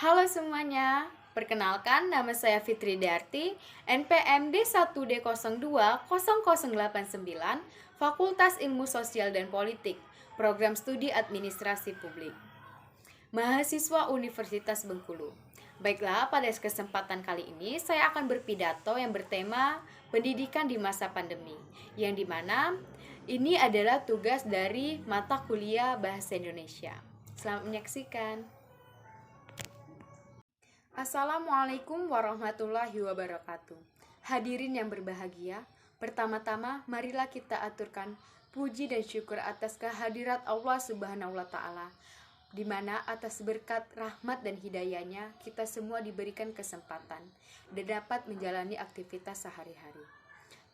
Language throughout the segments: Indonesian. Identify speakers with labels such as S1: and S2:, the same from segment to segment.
S1: Halo semuanya, perkenalkan nama saya Fitri Darti, NPM D1D020089, Fakultas Ilmu Sosial dan Politik, Program Studi Administrasi Publik, mahasiswa Universitas Bengkulu. Baiklah, pada kesempatan kali ini saya akan berpidato yang bertema pendidikan di masa pandemi, yang dimana ini adalah tugas dari mata kuliah Bahasa Indonesia. Selamat menyaksikan. Assalamualaikum warahmatullahi wabarakatuh. Hadirin yang berbahagia, pertama-tama marilah kita aturkan puji dan syukur atas kehadirat Allah Subhanahu wa taala, di mana atas berkat rahmat dan hidayahnya kita semua diberikan kesempatan dan dapat menjalani aktivitas sehari-hari.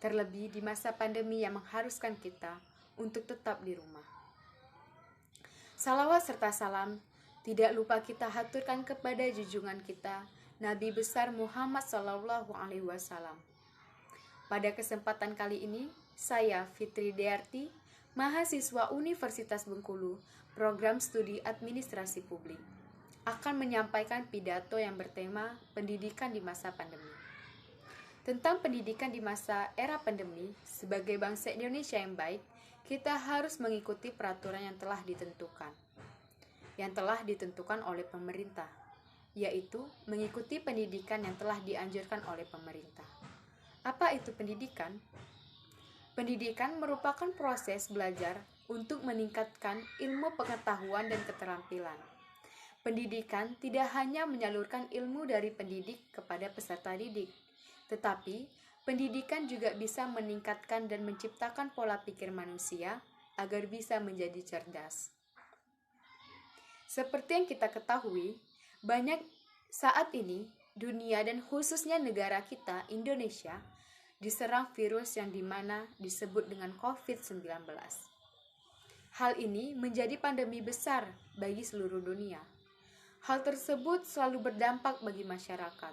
S1: Terlebih di masa pandemi yang mengharuskan kita untuk tetap di rumah. Salawat serta salam tidak lupa kita haturkan kepada junjungan kita, Nabi besar Muhammad SAW. Pada kesempatan kali ini, saya Fitri Darti, mahasiswa Universitas Bengkulu, Program Studi Administrasi Publik, akan menyampaikan pidato yang bertema pendidikan di masa pandemi. Tentang pendidikan di masa era pandemi, sebagai bangsa Indonesia yang baik, kita harus mengikuti peraturan yang telah ditentukan oleh pemerintah, yaitu mengikuti pendidikan yang telah dianjurkan oleh pemerintah. Apa itu pendidikan? Pendidikan merupakan proses belajar untuk meningkatkan ilmu pengetahuan dan keterampilan. Pendidikan tidak hanya menyalurkan ilmu dari pendidik kepada peserta didik, tetapi pendidikan juga bisa meningkatkan dan menciptakan pola pikir manusia agar bisa menjadi cerdas. Seperti yang kita ketahui, banyak saat ini dunia dan khususnya negara kita, Indonesia, diserang virus yang dimana disebut dengan COVID-19. Hal ini menjadi pandemi besar bagi seluruh dunia. Hal tersebut selalu berdampak bagi masyarakat.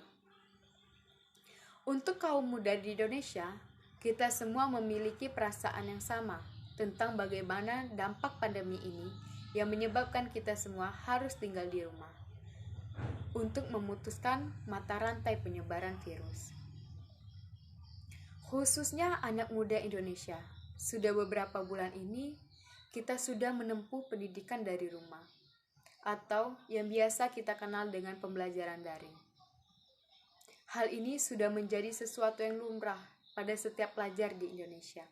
S1: Untuk kaum muda di Indonesia, kita semua memiliki perasaan yang sama tentang bagaimana dampak pandemi ini yang menyebabkan kita semua harus tinggal di rumah untuk memutuskan mata rantai penyebaran virus. Khususnya anak muda Indonesia, sudah beberapa bulan ini kita sudah menempuh pendidikan dari rumah, atau yang biasa kita kenal dengan pembelajaran daring. Hal ini sudah menjadi sesuatu yang lumrah pada setiap pelajar di Indonesia.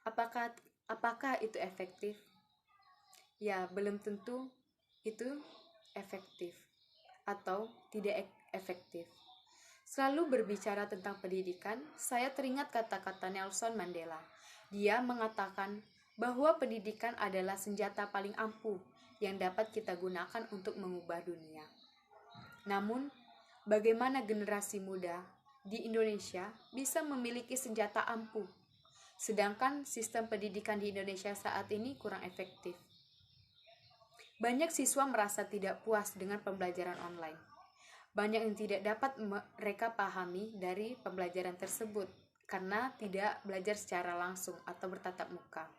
S1: Apakah itu efektif? Ya, belum tentu itu efektif atau tidak efektif. Selalu berbicara tentang pendidikan, saya teringat kata-kata Nelson Mandela. Dia mengatakan bahwa pendidikan adalah senjata paling ampuh yang dapat kita gunakan untuk mengubah dunia. Namun, bagaimana generasi muda di Indonesia bisa memiliki senjata ampuh, sedangkan sistem pendidikan di Indonesia saat ini kurang efektif? Banyak siswa merasa tidak puas dengan pembelajaran online. Banyak yang tidak dapat mereka pahami dari pembelajaran tersebut karena tidak belajar secara langsung atau bertatap muka.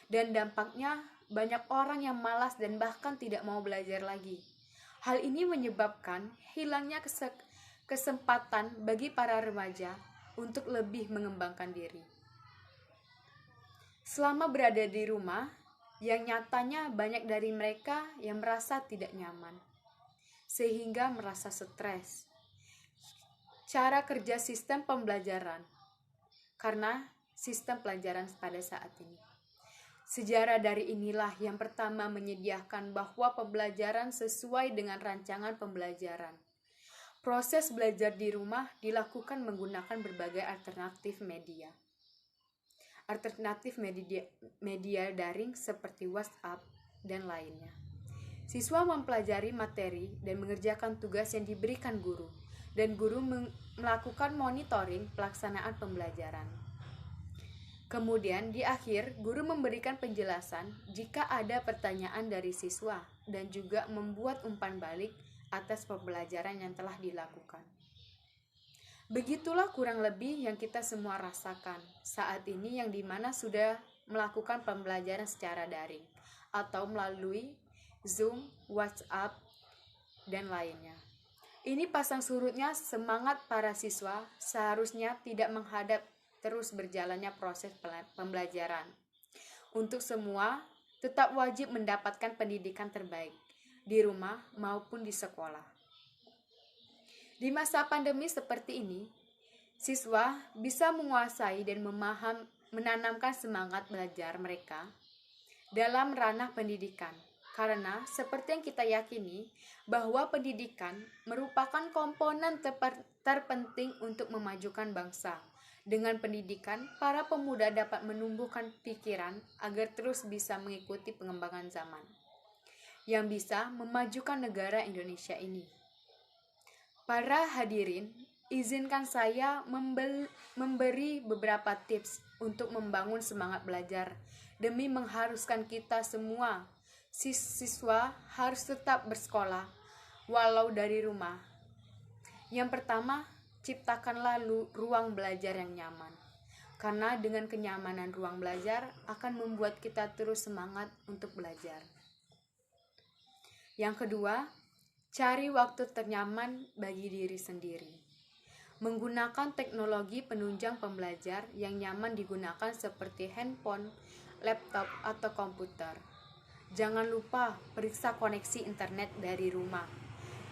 S1: Dan dampaknya banyak orang yang malas dan bahkan tidak mau belajar lagi. Hal ini menyebabkan hilangnya kesempatan bagi para remaja untuk lebih mengembangkan diri. Selama berada di rumah, yang nyatanya banyak dari mereka yang merasa tidak nyaman, sehingga merasa stres. Cara kerja sistem pembelajaran, karena sistem pelajaran pada saat ini. Sejarah dari inilah yang pertama menyediakan bahwa pembelajaran sesuai dengan rancangan pembelajaran. Proses belajar di rumah dilakukan menggunakan berbagai alternatif media. Media daring seperti WhatsApp dan lainnya. Siswa mempelajari materi dan mengerjakan tugas yang diberikan guru, dan guru melakukan monitoring pelaksanaan pembelajaran. Kemudian di akhir, guru memberikan penjelasan jika ada pertanyaan dari siswa dan juga membuat umpan balik atas pembelajaran yang telah dilakukan. Begitulah kurang lebih yang kita semua rasakan saat ini, yang dimana sudah melakukan pembelajaran secara daring atau melalui Zoom, WhatsApp, dan lainnya. Ini pasang surutnya semangat para siswa seharusnya tidak menghadap terus berjalannya proses pembelajaran. Untuk semua, tetap wajib mendapatkan pendidikan terbaik di rumah maupun di sekolah. Di masa pandemi seperti ini, siswa bisa menguasai dan menanamkan semangat belajar mereka dalam ranah pendidikan. Karena seperti yang kita yakini bahwa pendidikan merupakan komponen terpenting untuk memajukan bangsa. Dengan pendidikan, para pemuda dapat menumbuhkan pikiran agar terus bisa mengikuti pengembangan zaman yang bisa memajukan negara Indonesia ini. Para hadirin, izinkan saya memberi beberapa tips untuk membangun semangat belajar demi mengharuskan kita semua siswa harus tetap bersekolah walau dari rumah. Yang pertama, ciptakanlah ruang belajar yang nyaman. Karena dengan kenyamanan ruang belajar akan membuat kita terus semangat untuk belajar. Yang kedua, cari waktu ternyaman bagi diri sendiri. Menggunakan teknologi penunjang pembelajar yang nyaman digunakan seperti handphone, laptop, atau komputer. Jangan lupa periksa koneksi internet dari rumah.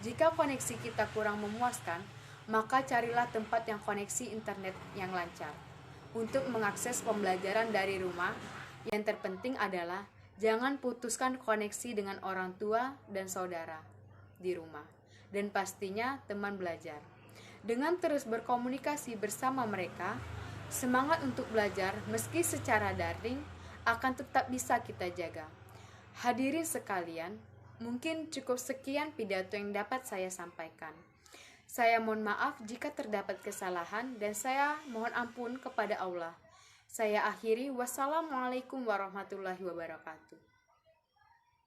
S1: Jika koneksi kita kurang memuaskan, maka carilah tempat yang koneksi internet yang lancar. Untuk mengakses pembelajaran dari rumah, yang terpenting adalah jangan putuskan koneksi dengan orang tua dan saudara di rumah, dan pastinya teman belajar. Dengan terus berkomunikasi bersama mereka, semangat untuk belajar meski secara daring akan tetap bisa kita jaga. Hadirin sekalian, mungkin cukup sekian pidato yang dapat saya sampaikan. Saya mohon maaf jika terdapat kesalahan dan saya mohon ampun kepada Allah. Saya akhiri, wassalamualaikum warahmatullahi wabarakatuh.